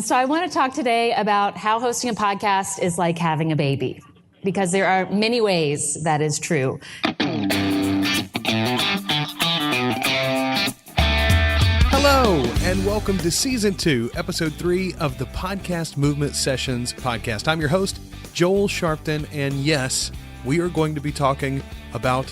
So I want to talk today about how hosting a podcast is like having a baby, because there are many ways that is true. Hello, and welcome to Season 2, Episode 3 of the Podcast Movement Sessions podcast. I'm your host, Joel Sharpton, and yes, we are going to be talking about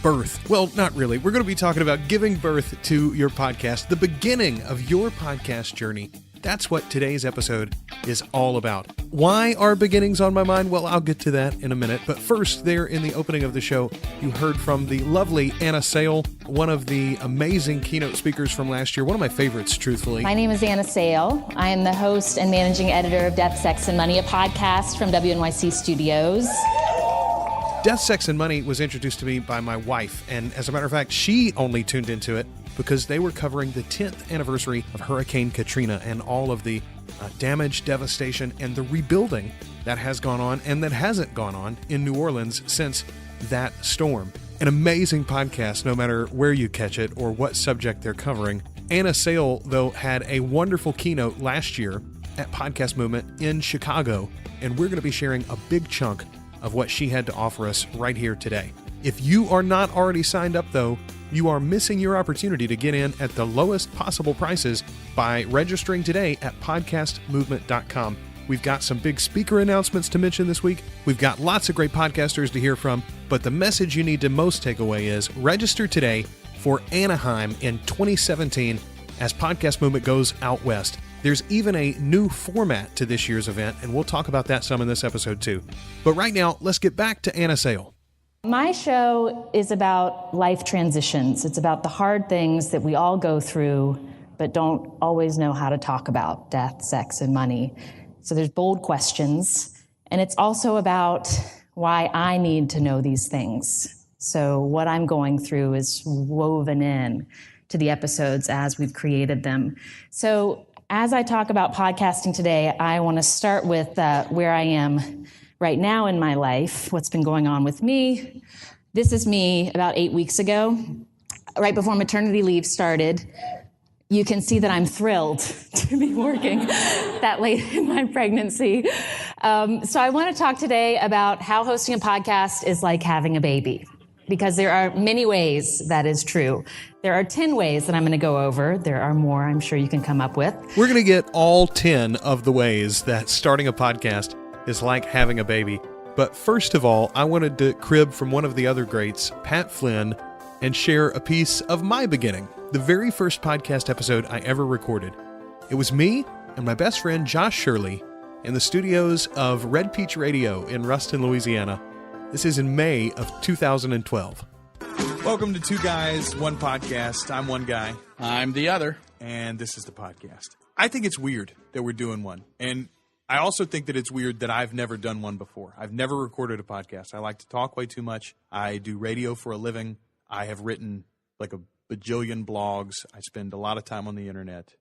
birth. Well, not really. We're going to be talking about giving birth to your podcast, the beginning of your podcast journey. That's what today's episode is all about. Why are beginnings on my mind? Well, I'll get to that in a minute. But first, there in the opening of the show, you heard from the lovely Anna Sale, one of the amazing keynote speakers from last year. One of my favorites, truthfully. My name is Anna Sale. I am the host and managing editor of Death, Sex, and Money, a podcast from WNYC Studios. Death, Sex, and Money was introduced to me by my wife. And as a matter of fact, she only tuned into it because they were covering the 10th anniversary of Hurricane Katrina and all of the damage, devastation, and the rebuilding that has gone on and that hasn't gone on in New Orleans since that storm. An amazing podcast, no matter where you catch it or what subject they're covering. Anna Sale, though, had a wonderful keynote last year at Podcast Movement in Chicago, and we're going to be sharing a big chunk of what she had to offer us right here today. If you are not already signed up, though, you are missing your opportunity to get in at the lowest possible prices by registering today at podcastmovement.com. We've got some big speaker announcements to mention this week. We've got lots of great podcasters to hear from, but the message you need to most take away is register today for Anaheim in 2017 as Podcast Movement goes out west. There's even a new format to this year's event, and we'll talk about that some in this episode too. But right now, let's get back to Anna Sale. My show is about life transitions. It's about the hard things that we all go through, but don't always know how to talk about: death, sex, and money. So there's bold questions, and it's also about why I need to know these things. So what I'm going through is woven in to the episodes as we've created them. So as I talk about podcasting today, I want to start with where I am right now in my life, what's been going on with me. This is me about 8 weeks ago, right before maternity leave started. You can see that I'm thrilled to be working that late in my pregnancy. So I want to talk today about how hosting a podcast is like having a baby, because there are many ways that is true. There are 10 ways that I'm going to go over. There are more I'm sure you can come up with. We're going to get all 10 of the ways that starting a podcast is like having a baby. But first of all, I wanted to crib from one of the other greats, Pat Flynn, and share a piece of my beginning, the very first podcast episode I ever recorded. It was me and my best friend Josh Shirley in the studios of Red Peach Radio in Ruston, Louisiana. This is in May of 2012. Welcome to Two Guys, One Podcast. I'm one guy. I'm the other. And this is the podcast. I think it's weird that we're doing one. And I also think that it's weird that I've never done one before. I've never recorded a podcast. I like to talk way too much. I do radio for a living. I have written like a bajillion blogs. I spend a lot of time on the internet.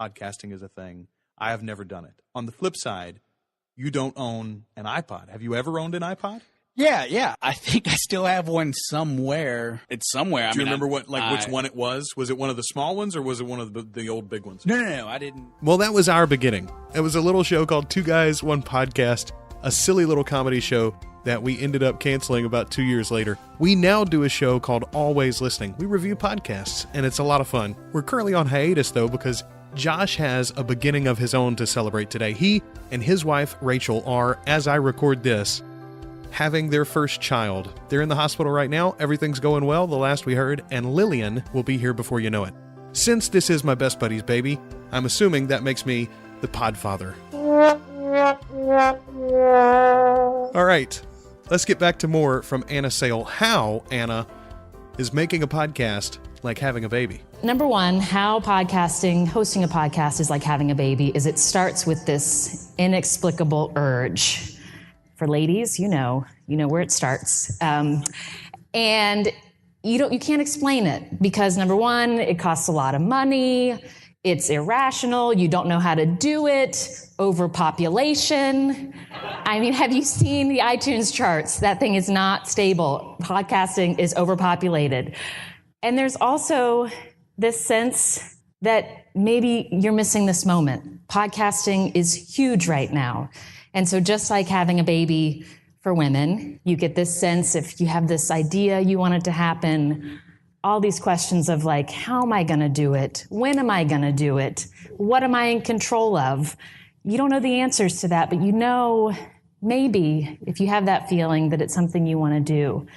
Podcasting is a thing. I have never done it. On the flip side, you don't own an iPod. Have you ever owned an iPod? Yeah. I think I still have one somewhere. It's somewhere. Do you remember which one it was? Was it one of the small ones or was it one of the old big ones? No, I didn't. Well, that was our beginning. It was a little show called Two Guys, One Podcast, a silly little comedy show that we ended up canceling about 2 years later. We now do a show called Always Listening. We review podcasts, and it's a lot of fun. We're currently on hiatus, though, because Josh has a beginning of his own to celebrate today. He and his wife, Rachel, are, as I record this, having their first child. They're in the hospital right now. Everything's going well, the last we heard, and Lillian will be here before you know it. Since this is my best buddy's baby, I'm assuming that makes me the podfather. All right, let's get back to more from Anna Sale. How Anna is making a podcast like having a baby. Number one, how hosting a podcast is like having a baby is it starts with this inexplicable urge. For ladies, you know where it starts. And you can't explain it because number one, it costs a lot of money. It's irrational. You don't know how to do it. Overpopulation. I mean, have you seen the iTunes charts? That thing is not stable. Podcasting is overpopulated. And there's also this sense that maybe you're missing this moment. Podcasting is huge right now. And so just like having a baby for women, you get this sense if you have this idea you want it to happen, all these questions of like, how am I going to do it? When am I going to do it? What am I in control of? You don't know the answers to that, but you know, maybe if you have that feeling that it's something you want to do.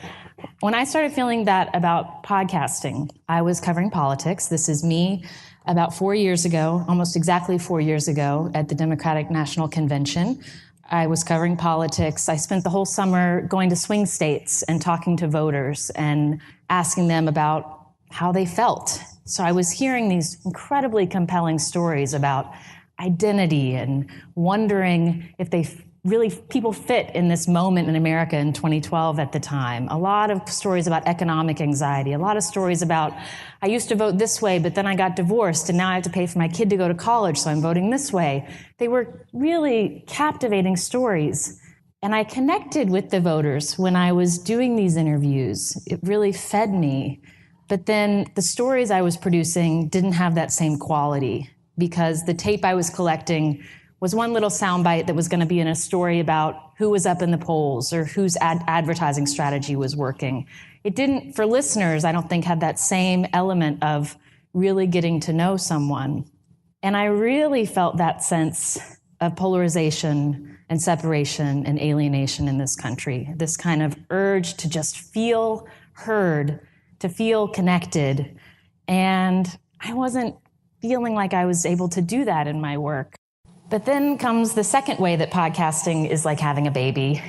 When I started feeling that about podcasting, I was covering politics. This is me about 4 years ago, almost exactly 4 years ago at the Democratic National Convention. I was covering politics. I spent the whole summer going to swing states and talking to voters and asking them about how they felt. So I was hearing these incredibly compelling stories about identity and wondering if people fit in this moment in America in 2012 at the time. A lot of stories about economic anxiety, a lot of stories about, I used to vote this way, but then I got divorced and now I have to pay for my kid to go to college, so I'm voting this way. They were really captivating stories. And I connected with the voters when I was doing these interviews. It really fed me. But then the stories I was producing didn't have that same quality because the tape I was collecting was one little soundbite that was going to be in a story about who was up in the polls or whose advertising strategy was working. It didn't, for listeners, I don't think, had that same element of really getting to know someone. And I really felt that sense of polarization and separation and alienation in this country, this kind of urge to just feel heard, to feel connected. And I wasn't feeling like I was able to do that in my work. But then comes the second way that podcasting is like having a baby.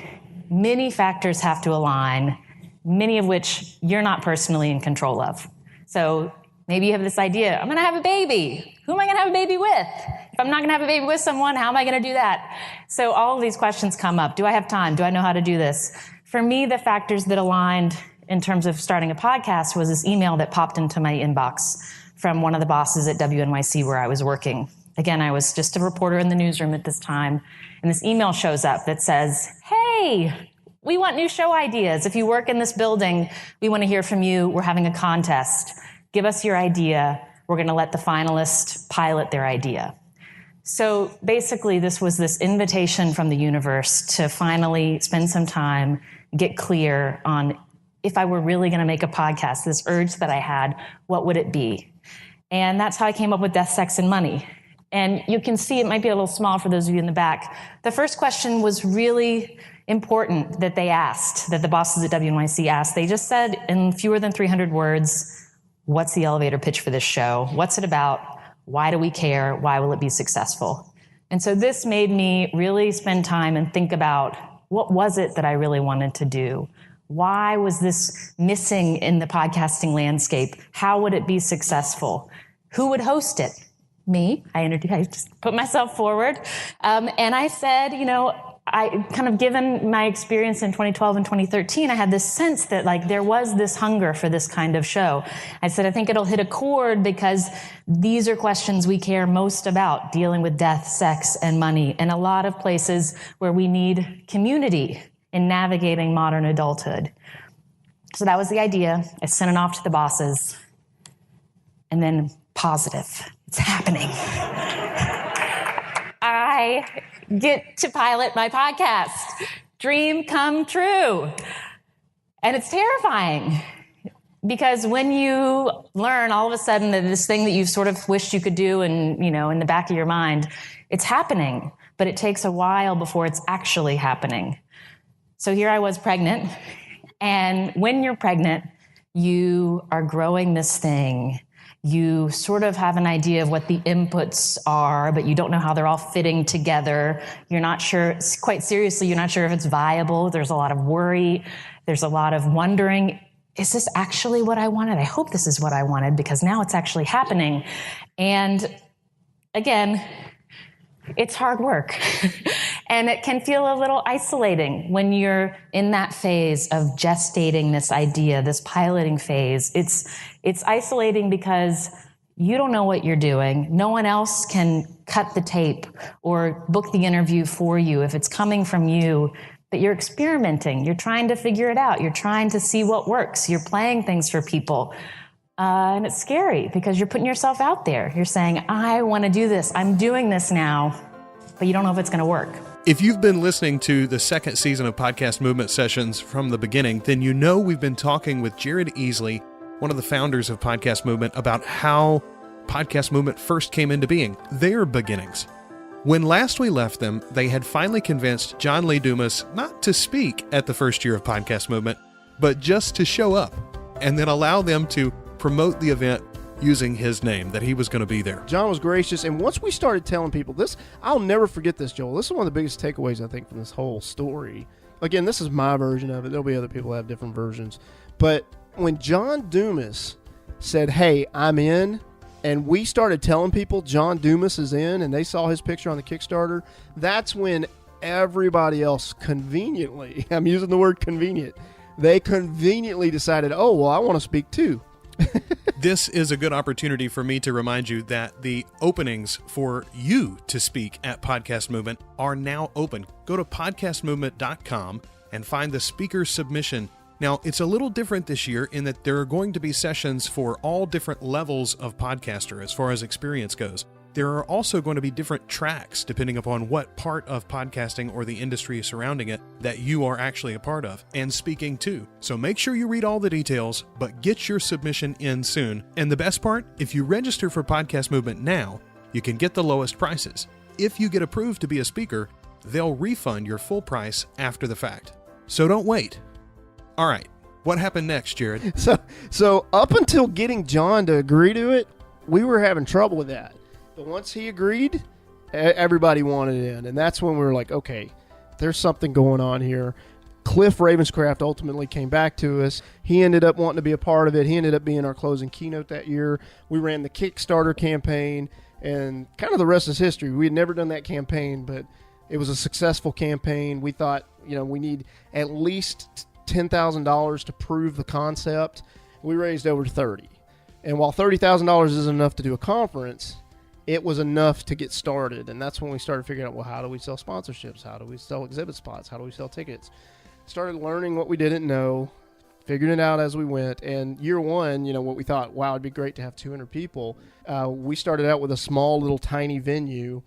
Many factors have to align, many of which you're not personally in control of. So maybe you have this idea, I'm going to have a baby. Who am I going to have a baby with? If I'm not going to have a baby with someone, how am I going to do that? So all of these questions come up. Do I have time? Do I know how to do this? For me, the factors that aligned in terms of starting a podcast was this email that popped into my inbox from one of the bosses at WNYC where I was working. Again, I was just a reporter in the newsroom at this time, and this email shows up that says, hey, we want new show ideas. If you work in this building, we want to hear from you. We're having a contest. Give us your idea. We're going to let the finalists pilot their idea. So basically, this was this invitation from the universe to finally spend some time, get clear on if I were really going to make a podcast, this urge that I had, what would it be? And that's how I came up with Death, Sex, and Money. And you can see it might be a little small for those of you in the back. The first question was really important that they asked, that the bosses at WNYC asked. They just said in fewer than 300 words, what's the elevator pitch for this show? What's it about? Why do we care? Why will it be successful? And so this made me really spend time and think about what was it that I really wanted to do? Why was this missing in the podcasting landscape? How would it be successful? Who would host it? Me. I just put myself forward. And I said, I kind of, given my experience in 2012 and 2013, I had this sense that like there was this hunger for this kind of show. I said, I think it'll hit a chord because these are questions we care most about, dealing with death, sex, and money, and a lot of places where we need community in navigating modern adulthood. So that was the idea. I sent it off to the bosses. And then positive. It's happening. I get to pilot my podcast. Dream come true. And it's terrifying because when you learn all of a sudden that this thing that you've sort of wished you could do and, in the back of your mind, it's happening, but it takes a while before it's actually happening. So here I was pregnant. And when you're pregnant, you are growing this thing. You sort of have an idea of what the inputs are, but you don't know how they're all fitting together. You're not sure, quite seriously, you're not sure if it's viable. There's a lot of worry. There's a lot of wondering, is this actually what I wanted? I hope this is what I wanted because now it's actually happening. And again, it's hard work. And it can feel a little isolating when you're in that phase of gestating this idea, this piloting phase. It's isolating because you don't know what you're doing. No one else can cut the tape or book the interview for you if it's coming from you. But you're experimenting. You're trying to figure it out. You're trying to see what works. You're playing things for people. And it's scary because you're putting yourself out there. You're saying, I want to do this. I'm doing this now, but you don't know if it's going to work. If you've been listening to the second season of Podcast Movement Sessions from the beginning, then you know we've been talking with Jared Easley, one of the founders of Podcast Movement, about how Podcast Movement first came into being, their beginnings. When last we left them, they had finally convinced John Lee Dumas not to speak at the first year of Podcast Movement, but just to show up and then allow them to promote the event using his name, that he was going to be there. John was gracious, and once we started telling people this, I'll never forget this, Joel. This is one of the biggest takeaways, I think, from this whole story. Again, this is my version of it. There'll be other people that have different versions. But when John Dumas said, hey, I'm in, and we started telling people John Dumas is in, and they saw his picture on the Kickstarter, that's when everybody else conveniently, I'm using the word convenient, they conveniently decided, oh, well, I want to speak too. This is a good opportunity for me to remind you that the openings for you to speak at Podcast Movement are now open. Go to podcastmovement.com and find the speaker submission. Now, it's a little different this year in that there are going to be sessions for all different levels of podcaster as far as experience goes. There are also going to be different tracks depending upon what part of podcasting or the industry surrounding it that you are actually a part of and speaking to. So make sure you read all the details, but get your submission in soon. And the best part, if you register for Podcast Movement now, you can get the lowest prices. If you get approved to be a speaker, they'll refund your full price after the fact. So don't wait. All right, what happened next, Jared? So up until getting John to agree to it, we were having trouble with that. But once he agreed, everybody wanted it in. And that's when we were like, okay, there's something going on here. Cliff Ravenscraft ultimately came back to us. He ended up wanting to be a part of it. He ended up being our closing keynote that year. We ran the Kickstarter campaign, and kind of the rest is history. We had never done that campaign, but it was a successful campaign. We thought, we need at least $10,000 to prove the concept. We raised over $30,000. And while $30,000 isn't enough to do a conference, it was enough to get started. And that's when we started figuring out, well, how do we sell sponsorships? How do we sell exhibit spots? How do we sell tickets? Started learning what we didn't know, figuring it out as we went. And year one, what we thought, wow, it'd be great to have 200 people. We started out with a small little tiny venue.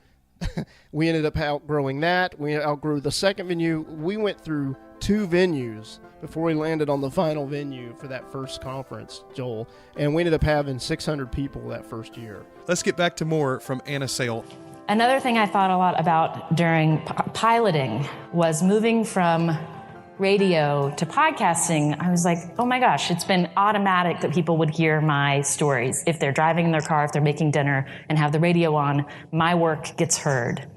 We ended up outgrowing that. We outgrew the second venue. We went through 2 venues before we landed on the final venue for that first conference, Joel. And we ended up having 600 people that first year. Let's get back to more from Anna Sale. Another thing I thought a lot about during piloting was moving from radio to podcasting. I was like, oh my gosh, it's been automatic that people would hear my stories. If they're driving in their car, if they're making dinner and have the radio on, my work gets heard.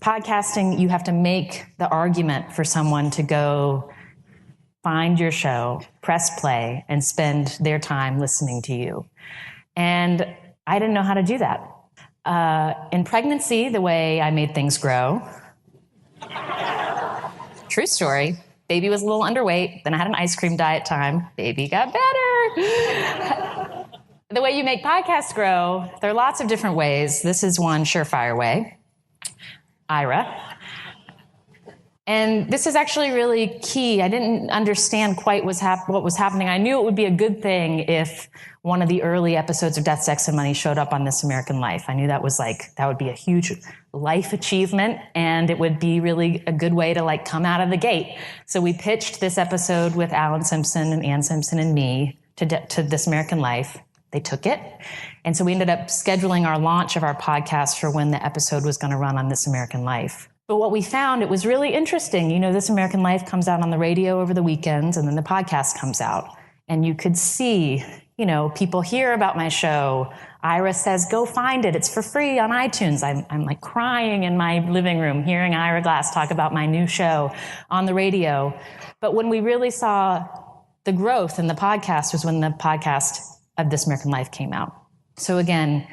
Podcasting, you have to make the argument for someone to go find your show, press play, and spend their time listening to you. And I didn't know how to do that. In pregnancy, the way I made things grow, true story, baby was a little underweight, then I had an ice cream diet time, baby got better. The way you make podcasts grow, there are lots of different ways. This is one surefire way. Ira. And this is actually really key. I didn't understand quite what was happening. I knew it would be a good thing if one of the early episodes of Death, Sex, and Money showed up on This American Life. I knew that would be a huge life achievement, and it would be really a good way to come out of the gate. So we pitched this episode with Alan Simpson and Ann Simpson and me to This American Life. They took it. And so we ended up scheduling our launch of our podcast for when the episode was going to run on This American Life. But what we found, it was really interesting. This American Life comes out on the radio over the weekends, and then the podcast comes out. And you could see, people hear about my show. Ira says, go find it. It's for free on iTunes. I'm crying in my living room, hearing Ira Glass talk about my new show on the radio. But when we really saw the growth in the podcast was when the podcast of This American Life came out. So again,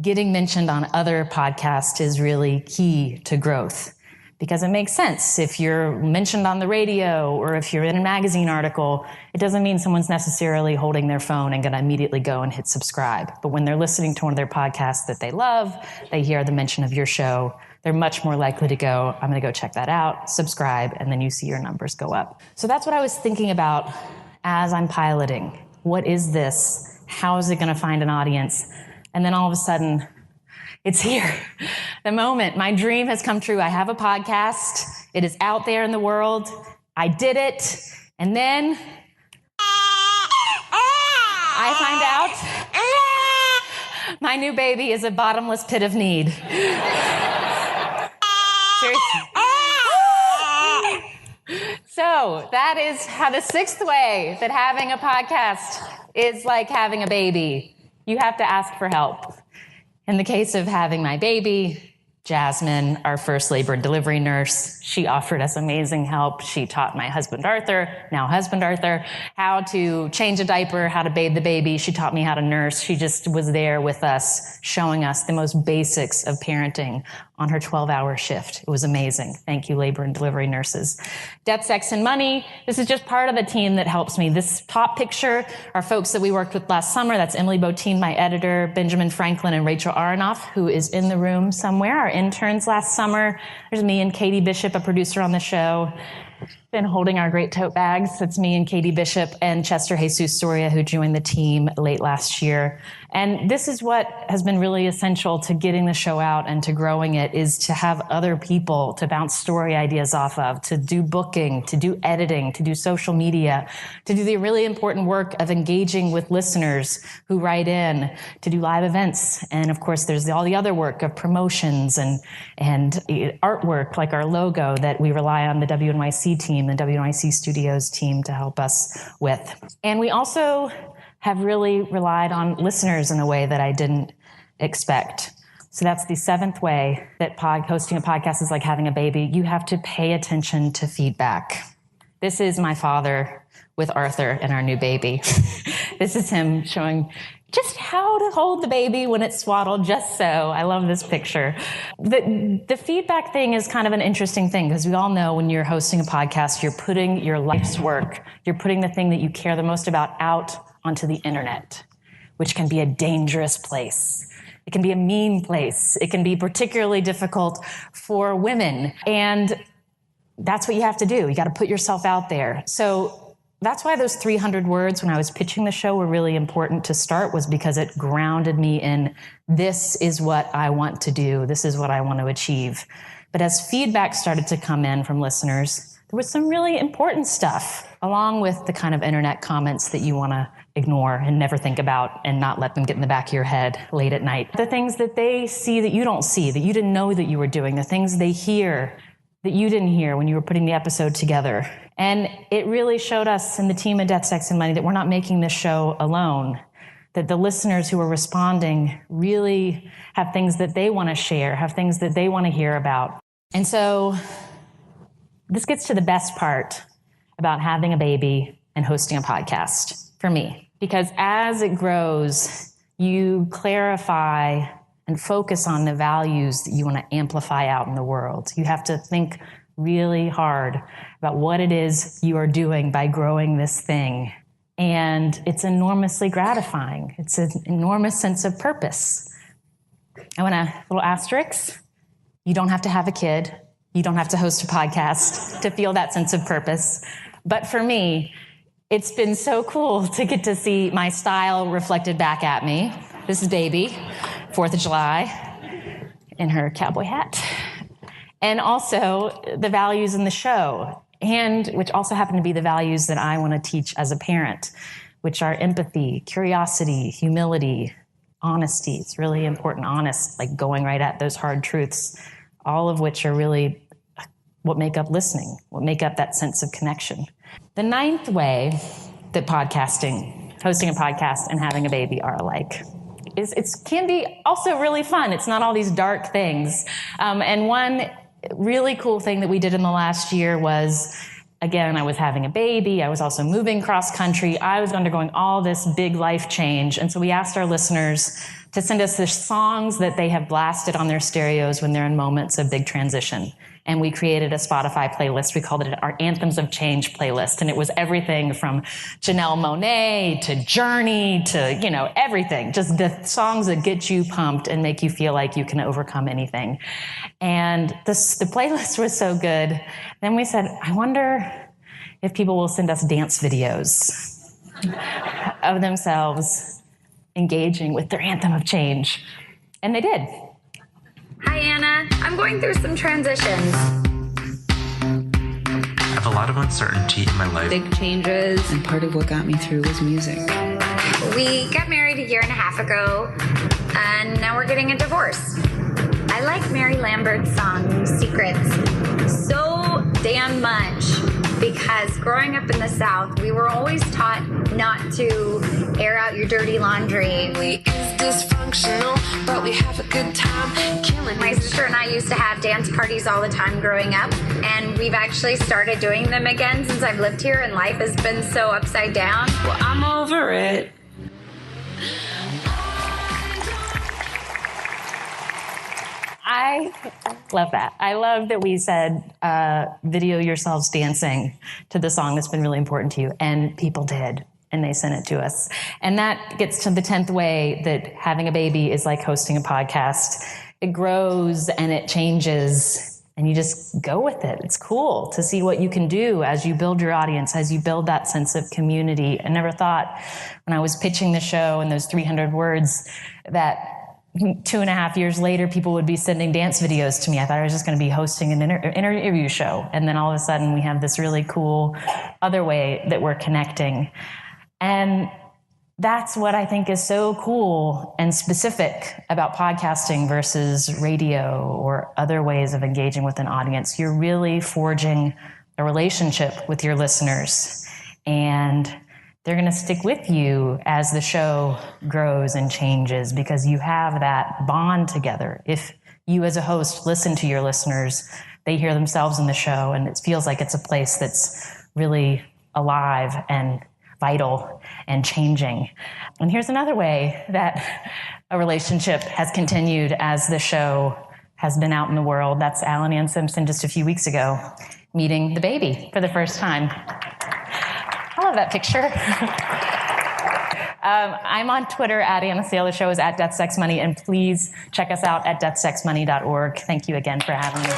getting mentioned on other podcasts is really key to growth, because it makes sense. If you're mentioned on the radio or if you're in a magazine article, it doesn't mean someone's necessarily holding their phone and going to immediately go and hit subscribe. But when they're listening to one of their podcasts that they love, they hear the mention of your show, they're much more likely to go, I'm going to go check that out, subscribe, and then you see your numbers go up. So that's what I was thinking about as I'm piloting. What is this How is it going to find an audience? And then all of a sudden, it's here. The moment my dream has come true. I have a podcast. It is out there in the world. I did it. And then I find out my new baby is a bottomless pit of need. Seriously. So that is how the sixth way that having a podcast is like having a baby. You have to ask for help. In the case of having my baby, Jasmine, our first labor and delivery nurse, she offered us amazing help. She taught my husband Arthur, how to change a diaper, how to bathe the baby. She taught me how to nurse. She just was there with us, showing us the most basics of parenting on her 12-hour shift. It was amazing. Thank you, labor and delivery nurses. Death, Sex, and Money. This is just part of the team that helps me. This top picture are folks that we worked with last summer. That's Emily Botine, my editor, Benjamin Franklin, and Rachel Aronoff, who is in the room somewhere, our interns last summer. There's me and Katie Bishop, a producer on the show. Been holding our great tote bags. That's me and Katie Bishop and Chester Jesus Soria, who joined the team late last year. And this is what has been really essential to getting the show out and to growing it, is to have other people to bounce story ideas off of, to do booking, to do editing, to do social media, to do the really important work of engaging with listeners who write in, to do live events. And of course, there's all the other work of promotions and artwork, like our logo, that we rely on the WNYC team, the WNYC Studios team, to help us with. And we also have really relied on listeners in a way that I didn't expect. So that's the seventh way that hosting a podcast is like having a baby. You have to pay attention to feedback. This is my father with Arthur and our new baby. This is him showing just how to hold the baby when it's swaddled, just so. I love this picture. The feedback thing is kind of an interesting thing, because we all know when you're hosting a podcast, you're putting your life's work, you're putting the thing that you care the most about out onto the internet, which can be a dangerous place. It can be a mean place. It can be particularly difficult for women. And that's what you have to do. You got to put yourself out there. So that's why those 300 words when I was pitching the show were really important to start, was because it grounded me in, this is what I want to do. This is what I want to achieve. But as feedback started to come in from listeners, there was some really important stuff, along with the kind of internet comments that you want to ignore and never think about and not let them get in the back of your head late at night. The things that they see that you don't see, that you didn't know that you were doing, the things they hear that you didn't hear when you were putting the episode together. And it really showed us in the team of Death, Sex, and Money that we're not making this show alone, that the listeners who are responding really have things that they want to share, have things that they want to hear about. And so this gets to the best part about having a baby and hosting a podcast for me. Because as it grows, you clarify and focus on the values that you want to amplify out in the world. You have to think really hard about what it is you are doing by growing this thing. And it's enormously gratifying. It's an enormous sense of purpose. I want a little asterisk. You don't have to have a kid. You don't have to host a podcast to feel that sense of purpose. But for me, it's been so cool to get to see my style reflected back at me. This is Baby, 4th of July, in her cowboy hat. And also the values in the show, and which also happen to be the values that I want to teach as a parent, which are empathy, curiosity, humility, honesty. It's really important, honest, like going right at those hard truths, all of which are really what make up listening, what make up that sense of connection. The ninth way that podcasting, hosting a podcast and having a baby are alike is it can be also really fun. It's not all these dark things. And one really cool thing that we did in the last year was, again, I was having a baby. I was also moving cross country. I was undergoing all this big life change. And so we asked our listeners to send us the songs that they have blasted on their stereos when they're in moments of big transition. And we created a Spotify playlist. We called it our Anthems of Change playlist. And it was everything from Janelle Monáe to Journey to, everything. Just the songs that get you pumped and make you feel like you can overcome anything. And the playlist was so good. Then we said, I wonder if people will send us dance videos of themselves engaging with their anthem of change. And they did. Hi, Anna. I'm going through some transitions. I have a lot of uncertainty in my life. Big changes, and part of what got me through was music. We got married a year and a half ago, and now we're getting a divorce. I like Mary Lambert's song, Secrets, so damn much because growing up in the South, we were always taught not to air out your dirty laundry. We is dysfunctional, but we have a good time killing. My sister and I used to have dance parties all the time growing up, and we've actually started doing them again since I've lived here, and life has been so upside down. Well, I'm over it. I love that. I love that we said, video yourselves dancing to the song that's been really important to you. And people did. And they sent it to us. And that gets to the 10th way that having a baby is like hosting a podcast. It grows and it changes and you just go with it. It's cool to see what you can do as you build your audience, as you build that sense of community. I never thought when I was pitching the show and those 300 words that 2.5 years later, people would be sending dance videos to me. I thought I was just going to be hosting an interview show. And then all of a sudden we have this really cool other way that we're connecting. And that's what I think is so cool and specific about podcasting versus radio or other ways of engaging with an audience. You're really forging a relationship with your listeners, and they're going to stick with you as the show grows and changes because you have that bond together. If you as a host listen to your listeners, they hear themselves in the show, and it feels like it's a place that's really alive and vital and changing. And here's another way that a relationship has continued as the show has been out in the world. That's Alan Ann Simpson just a few weeks ago, meeting the baby for the first time. I love that picture. I'm on Twitter at Anna Sale. The show is at Death, Sex, Money. And please check us out at deathsexmoney.org. Thank you again for having me.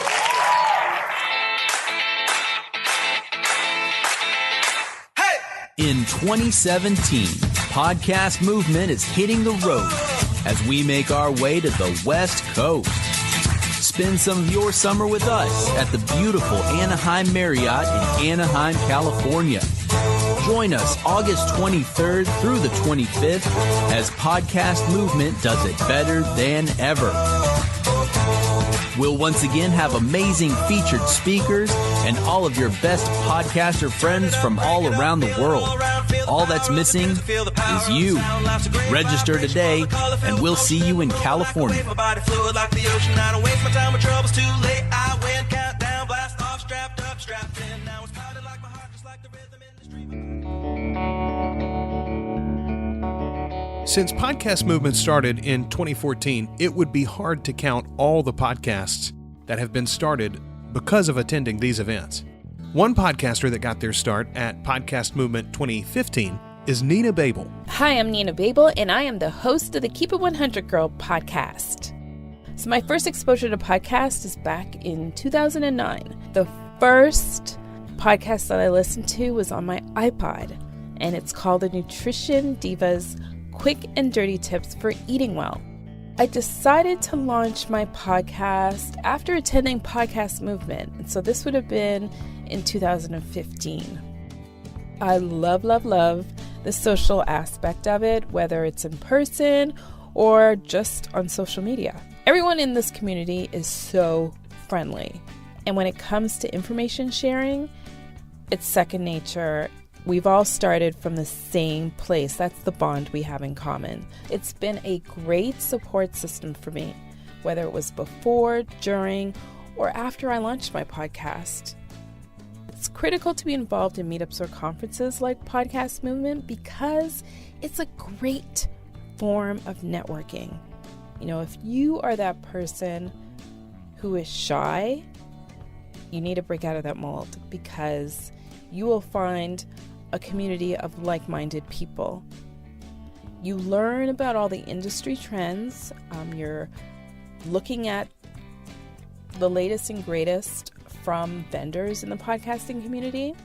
In 2017, podcast movement is hitting the road as we make our way to the West Coast. Spend some of your summer with us at the beautiful Anaheim Marriott in Anaheim, California. Join us August 23rd through the 25th as Podcast Movement does it better than ever. We'll once again have amazing featured speakers and all of your best podcaster friends from all around the world. All that's missing is you. Register today, and we'll see you in California. Since Podcast Movement started in 2014, it would be hard to count all the podcasts that have been started because of attending these events. One podcaster that got their start at Podcast Movement 2015 is Nina Babel. Hi, I'm Nina Babel, and I am the host of the Keep It 100 Girl podcast. So my first exposure to podcast is back in 2009. The first podcast that I listened to was on my iPod, and it's called the Nutrition Divas Quick and Dirty Tips for Eating Well. I decided to launch my podcast after attending Podcast Movement, and so this would have been in 2015. I love the social aspect of it, whether it's in person or just on social media. Everyone in this community is so friendly, and when it comes to information sharing, it's second nature. We've all started from the same place. That's the bond we have in common. It's been a great support system for me, whether it was before, during, or after I launched my podcast. It's critical to be involved in meetups or conferences like Podcast Movement because it's a great form of networking. You know, if you are that person who is shy, you need to break out of that mold because you will find a community of like-minded people. You learn about all the industry trends. You're looking at the latest and greatest from vendors in the podcasting community.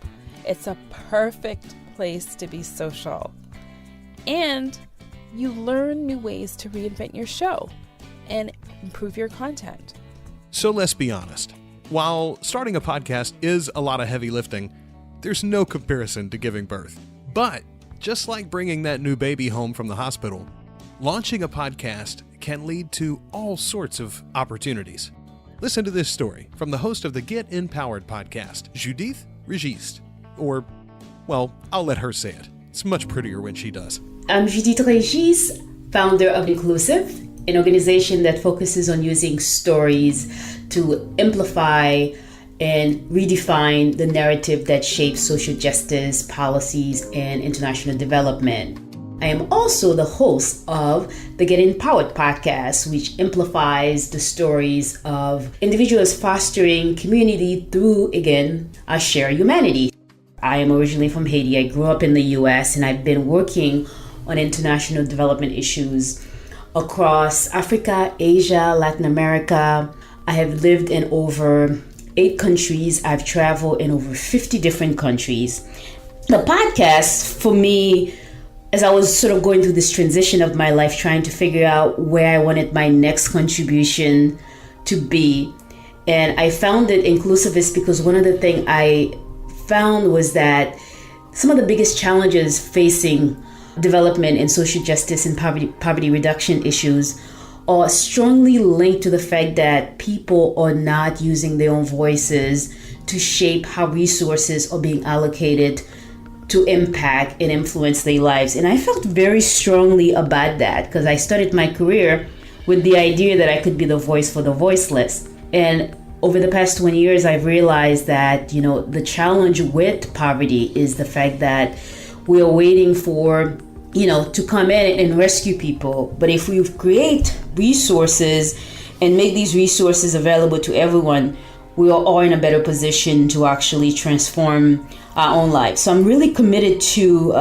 It's a perfect place to be social. And you learn new ways to reinvent your show and improve your content. So let's be honest. While starting a podcast is a lot of heavy lifting, there's no comparison to giving birth. But just like bringing that new baby home from the hospital, launching a podcast can lead to all sorts of opportunities. Listen to this story from the host of the Get Empowered podcast, Judith Registre. Or, well, I'll let her say it. It's much prettier when she does. I'm Judith Registre, founder of Inclusive, an organization that focuses on using stories to amplify and redefine the narrative that shapes social justice, policies, and international development. I am also the host of the Get Empowered podcast, which amplifies the stories of individuals fostering community through, again, our shared humanity. I am originally from Haiti. I grew up in the US, and I've been working on international development issues across Africa, Asia, Latin America. I have lived in over 8 countries. I've traveled in over 50 different countries. The podcast, for me, as I was sort of going through this transition of my life, trying to figure out where I wanted my next contribution to be, and I founded Inclusivist because one of the things I found was that some of the biggest challenges facing development and social justice and poverty reduction issues are strongly linked to the fact that people are not using their own voices to shape how resources are being allocated to impact and influence their lives. And I felt very strongly about that because I started my career with the idea that I could be the voice for the voiceless. And over the past 20 years, I've realized that, the challenge with poverty is the fact that we are waiting for to come in and rescue people. But if we create resources and make these resources available to everyone, we are all in a better position to actually transform our own lives. So I'm really committed to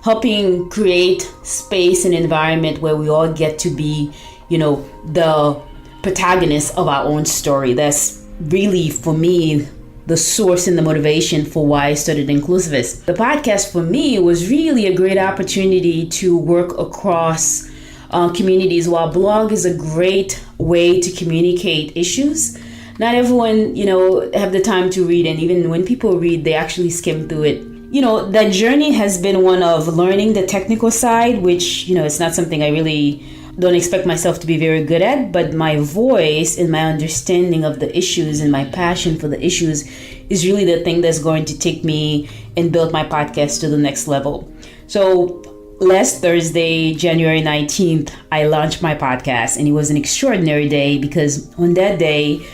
helping create space and environment where we all get to be, the protagonists of our own story. That's really, for me, the source and the motivation for why I started Inclusivist. The podcast for me was really a great opportunity to work across communities. While blog is a great way to communicate issues, not everyone, have the time to read. And even when people read, they actually skim through it. That journey has been one of learning the technical side, which, it's not something I really don't expect myself to be very good at, but my voice and my understanding of the issues and my passion for the issues is really the thing that's going to take me and build my podcast to the next level. So last Thursday, January 19th, I launched my podcast, and it was an extraordinary day because on that day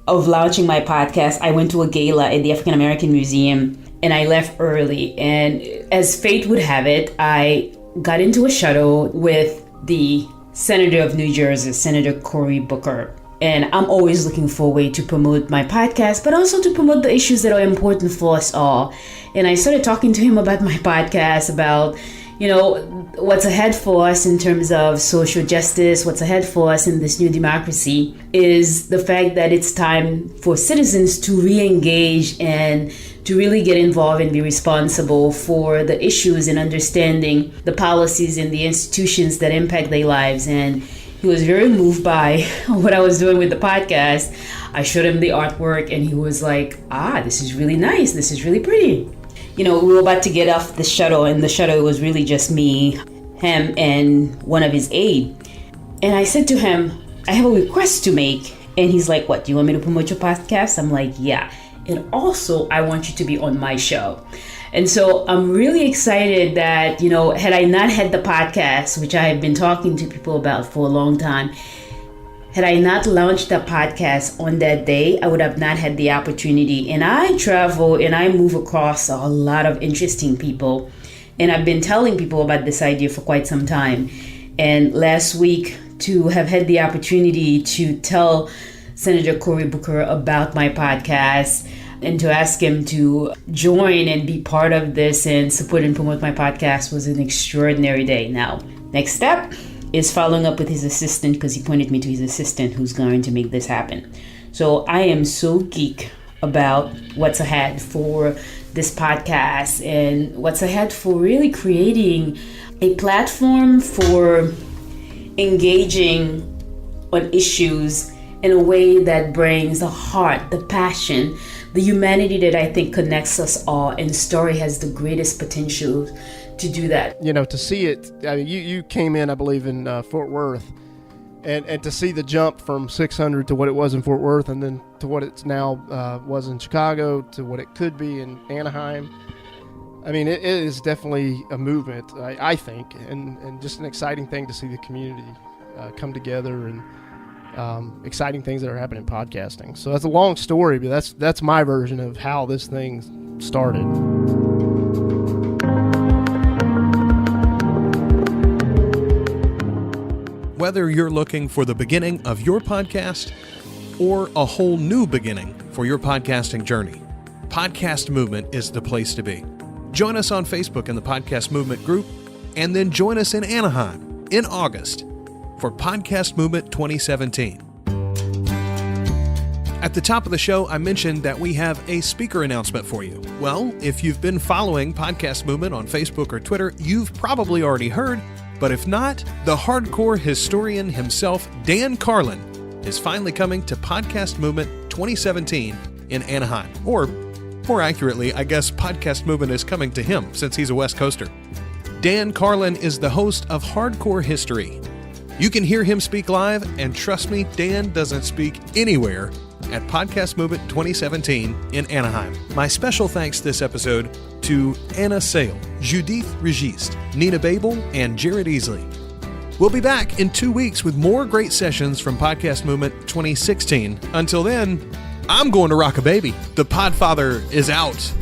of launching my podcast, I went to a gala at the African American Museum and I left early. And as fate would have it, I got into a shuttle with the Senator of New Jersey, Senator Cory Booker. And I'm always looking for a way to promote my podcast, but also to promote the issues that are important for us all. And I started talking to him about my podcast, about, what's ahead for us in terms of social justice, what's ahead for us in this new democracy is the fact that it's time for citizens to re-engage and to really get involved and be responsible for the issues and understanding the policies and the institutions that impact their lives. And he was very moved by what I was doing with the podcast. I showed him the artwork and he was like, this is really nice. This is really pretty. We were about to get off the shuttle, and the shuttle was really just me, him, and one of his aides. And I said to him, I have a request to make. And he's like, what, do you want me to promote your podcast? I'm like, yeah. And also, I want you to be on my show. And so I'm really excited that, had I not had the podcast, which I have been talking to people about for a long time, had I not launched the podcast on that day, I would have not had the opportunity. And I travel and I move across a lot of interesting people. And I've been telling people about this idea for quite some time. And last week, to have had the opportunity to tell Senator Cory Booker about my podcast and to ask him to join and be part of this and support and promote my podcast was an extraordinary day. Now, next step is following up with his assistant, because he pointed me to his assistant who's going to make this happen. So I am so geek about what's ahead for this podcast and what's ahead for really creating a platform for engaging on issues in a way that brings the heart, the passion, the humanity that I think connects us all. And story has the greatest potential to do that. You know, to see it, I mean, you came in, I believe, in Fort Worth, and to see the jump from 600 to what it was in Fort Worth, and then to what it's now was in Chicago, to what it could be in Anaheim. I mean, it is definitely a movement, I think, and just an exciting thing to see the community come together, and exciting things that are happening in podcasting. So that's a long story, but that's my version of how this thing started. Whether you're looking for the beginning of your podcast or a whole new beginning for your podcasting journey, Podcast Movement is the place to be. Join us on Facebook in the Podcast Movement group, and then join us in Anaheim in August for Podcast Movement 2017. At the top of the show, I mentioned that we have a speaker announcement for you. Well, if you've been following Podcast Movement on Facebook or Twitter, you've probably already heard, but if not, the hardcore historian himself, Dan Carlin, is finally coming to Podcast Movement 2017 in Anaheim. Or, more accurately, I guess Podcast Movement is coming to him since he's a West Coaster. Dan Carlin is the host of Hardcore History. You can hear him speak live, and trust me, Dan doesn't speak anywhere at Podcast Movement 2017 in Anaheim. My special thanks this episode to Anna Sale, Judith Registre, Nina Babel, and Jared Easley. We'll be back in 2 weeks with more great sessions from Podcast Movement 2016. Until then, I'm going to rock a baby. The Podfather is out.